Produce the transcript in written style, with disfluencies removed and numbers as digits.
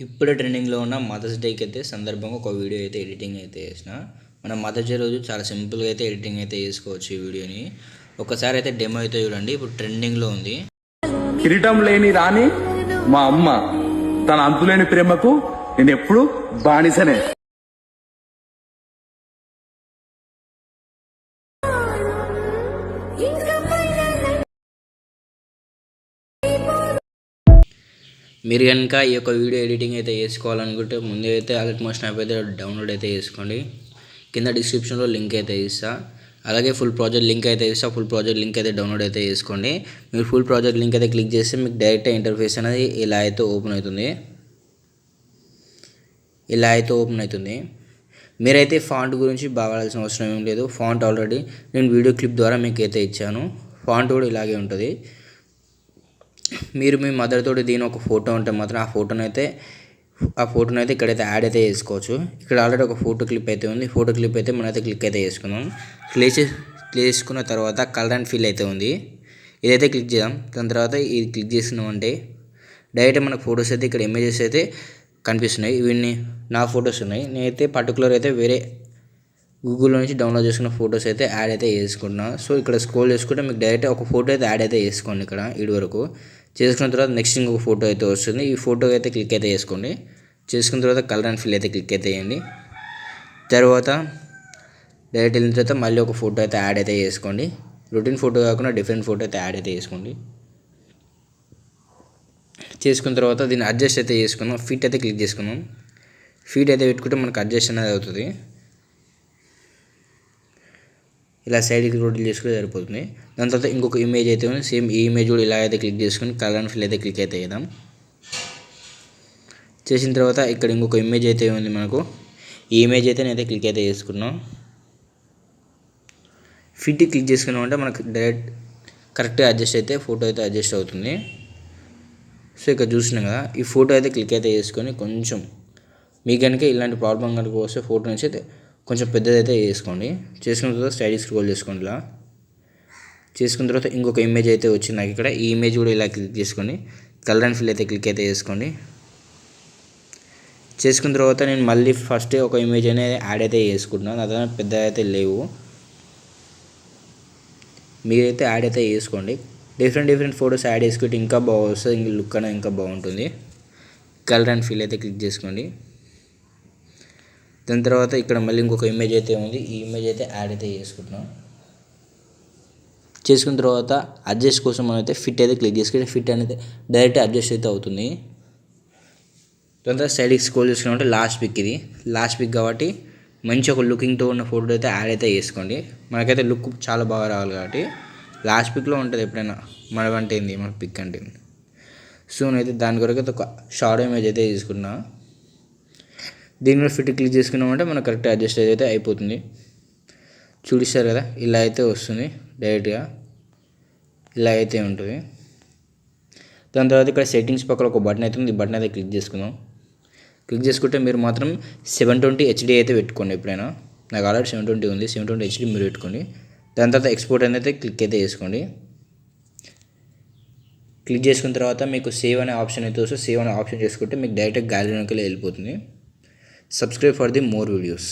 ఇప్పుడే ట్రెండింగ్లో ఉన్న మదర్స్ డేకి అయితే సందర్భంగా ఒక వీడియో అయితే ఎడిటింగ్ అయితే చేసిన. మన మదర్స్ డే రోజు చాలా సింపుల్గా అయితే ఎడిటింగ్ అయితే చేసుకోవచ్చు ఈ వీడియోని. ఒకసారి అయితే డెమో అయితే చూడండి, ఇప్పుడు ట్రెండింగ్లో ఉంది. కిరీటం లేని రాణి మా అమ్మ, తన అంతులేని ప్రేమకు నేను ఎప్పుడు బానిసనే. మీరు కనుక ఈ యొక్క వీడియో ఎడిటింగ్ అయితే చేసుకోవాలనుకుంటే ముందే అయితే అలర్ట్ మోషన్ యాప్ అయితే డౌన్లోడ్ అయితే చేసుకోండి. కింద డిస్క్రిప్షన్లో లింక్ అయితే ఇస్తా, అలాగే ఫుల్ ప్రాజెక్ట్ లింక్ అయితే ఇస్తా. ఫుల్ ప్రాజెక్ట్ లింక్ అయితే డౌన్లోడ్ అయితే చేసుకోండి. మీరు ఫుల్ ప్రాజెక్ట్ లింక్ అయితే క్లిక్ చేస్తే మీకు డైరెక్ట్ ఇంటర్ఫేస్ అనేది ఇలా అయితే ఓపెన్ అవుతుంది. మీరైతే ఫాంట్ గురించి బాగాల్సిన అవసరం ఏం లేదు. ఫాంట్ ఆల్రెడీ నేను వీడియో క్లిప్ ద్వారా మీకు అయితే ఇచ్చాను. ఫాంట్ కూడా ఇలాగే ఉంటుంది. మీరు మీ మదర్ తోటి దీని ఒక ఫోటో ఉంటే మాత్రం ఆ ఫోటోని అయితే ఇక్కడైతే యాడ్ అయితే చేసుకోవచ్చు. ఇక్కడ ఆల్రెడీ ఒక ఫోటో క్లిప్ అయితే ఉంది. ఫోటో క్లిప్ అయితే మనమైతే క్లిక్ అయితే చేసుకుందాం. క్లిక్ చేసుకున్న తర్వాత కలర్ అండ్ ఫిల్ అయితే ఉంది, ఇదైతే క్లిక్ చేద్దాం. దాని తర్వాత ఇది క్లిక్ చేసినామంటే డైరెక్ట్ మనకు ఫొటోస్ అయితే ఇక్కడ ఇమేజెస్ అయితే కనిపిస్తున్నాయి. ఇవన్నీ నా ఫొటోస్ ఉన్నాయి. నేనైతే పర్టికులర్ అయితే వేరే గూగుల్లో నుంచి డౌన్లోడ్ చేసుకున్న ఫొటోస్ అయితే యాడ్ అయితే చేసుకుంటున్నాను. సో ఇక్కడ స్క్రోల్ చేసుకుంటే మీకు డైరెక్ట్ ఒక ఫోటో అయితే యాడ్ అయితే చేసుకోండి. ఇక్కడ ఇటు వరకు చేసుకున్న తర్వాత నెక్స్ట్ ఇంకొక ఫోటో అయితే వస్తుంది. ఈ ఫోటో అయితే క్లిక్ అయితే చేసుకోండి. చేసుకున్న తర్వాత కలర్ అండ్ ఫిల్ అయితే క్లిక్ అయితే చేయండి. తర్వాత డైరెక్ట్ వెళ్ళిన తర్వాత మళ్ళీ ఒక ఫోటో అయితే యాడ్ అయితే చేసుకోండి. రొటీన్ ఫోటో కాకుండా డిఫరెంట్ ఫోటో అయితే యాడ్ అయితే చేసుకోండి. చేసుకున్న తర్వాత దీన్ని అడ్జస్ట్ అయితే చేసుకుందాం. ఫిట్ అయితే క్లిక్ చేసుకుందాం. ఫీట్ అయితే పెట్టుకుంటే మనకు అడ్జస్ట్ అనేది అవుతుంది. ఇలా సైడ్కి రొటేట్ చేసుకుంటే సరిపోతుంది. దాని తర్వాత ఇంకొక ఇమేజ్ అయితే ఉంది. సేమ్ ఈ ఇమేజ్ కూడా ఇలా అయితే క్లిక్ చేసుకుని కలర్ అండ్ ఫిల్ అయితే క్లిక్ అయితే చేద్దాం. చేసిన తర్వాత ఇక్కడ ఇంకొక ఇమేజ్ అయితే ఉంది మనకు. ఈ ఇమేజ్ అయితే నేనైతే క్లిక్ అయితే చేసుకున్నాం. ఫిట్ క్లిక్ చేసుకున్నాం అంటే మనకు డైరెక్ట్ కరెక్ట్గా అడ్జస్ట్ అయితే ఫోటో అయితే అడ్జస్ట్ అవుతుంది. సో ఇక్కడ చూసినాం కదా, ఈ ఫోటో అయితే క్లిక్ అయితే చేసుకొని కొంచెం మీకు కనుక ఇలాంటి ప్రాబ్లం కనుక వస్తే ఫోటో నుంచి అయితే కొంచెం పెద్దదైతే చేసుకోండి. చేసుకున్న తర్వాత స్టైల్కి స్క్రోల్ చేసుకోండి. ఇలా చేసుకున్న తర్వాత ఇంకొక ఇమేజ్ అయితే వచ్చింది నాకు ఇక్కడ. ఈ ఇమేజ్ కూడా ఇలా క్లిక్ చేసుకోండి. కలర్ అండ్ ఫిల్ అయితే క్లిక్ అయితే చేసుకోండి. చేసుకున్న తర్వాత నేను మళ్ళీ ఫస్ట్ ఒక ఇమేజ్ అనేది యాడ్ అయితే చేసుకుంటున్నాను. అదే పెద్ద అయితే లేవు, మీరైతే యాడ్ అయితే చేసుకోండి. డిఫరెంట్ ఫొటోస్ యాడ్ చేసుకుంటే ఇంకా బాగా వస్తుంది, ఇంక లుక్ అనేది ఇంకా బాగుంటుంది. కలర్ అండ్ ఫిల్ అయితే క్లిక్ చేసుకోండి. దాని తర్వాత ఇక్కడ మళ్ళీ ఇంకొక ఇమేజ్ అయితే ఉంది. ఈ ఇమేజ్ అయితే యాడ్ అయితే చేసుకుంటున్నాం. చేసుకున్న తర్వాత అడ్జస్ట్ కోసం మనం అయితే ఫిట్ అయితే క్లిక్ చేసుకుంటే ఫిట్ అనేది డైరెక్ట్ అడ్జస్ట్ అయితే అవుతుంది. దాని తర్వాత సైడ్కి స్క్రోల్ చేసుకున్నామంటే లాస్ట్ పిక్ ఇది. లాస్ట్ పిక్ కాబట్టి మంచి ఒక లుకింగ్తో ఉన్న ఫోటో అయితే యాడ్ అయితే చేసుకోండి. మనకైతే లుక్ చాలా బాగా రావాలి కాబట్టి లాస్ట్ పిక్లో ఉంటుంది ఎప్పుడైనా మనకంటే ఏంది మన పిక్ అంటే. సో నేనైతే దాని కొరకు అయితే ఒక షార్ట్ ఇమేజ్ అయితే తీసుకున్నా. దీని మీద ఫిట్ క్లిక్ చేసుకున్నామంటే మనకు కరెక్ట్ అడ్జస్ట్ అయితే అయిపోతుంది. చూడిస్తారు కదా, ఇలా అయితే వస్తుంది. డైరెక్ట్గా ఇలా అయితే ఉంటుంది. దాని తర్వాత ఇక్కడ సెట్టింగ్స్ పక్కన ఒక బటన్ అయితే ఉంది. ఈ బటన్ అయితే క్లిక్ చేసుకుందాం. క్లిక్ చేసుకుంటే మీరు మాత్రం 720 HD అయితే పెట్టుకోండి ఎప్పుడైనా. నాకు ఆల్రెడీ 720 ఉంది. 720 HD మీరు పెట్టుకోండి. దాని తర్వాత ఎక్స్పోర్ట్ అనేది క్లిక్ అయితే చేసుకోండి. క్లిక్ చేసుకున్న తర్వాత మీకు సేవ్ అనే ఆప్షన్ అయితే వస్తుంది. సేవ్ అనే ఆప్షన్ చేసుకుంటే మీకు డైరెక్ట్గా గ్యాలరీలోకి వెళ్ళిపోతుంది. Subscribe for the more videos.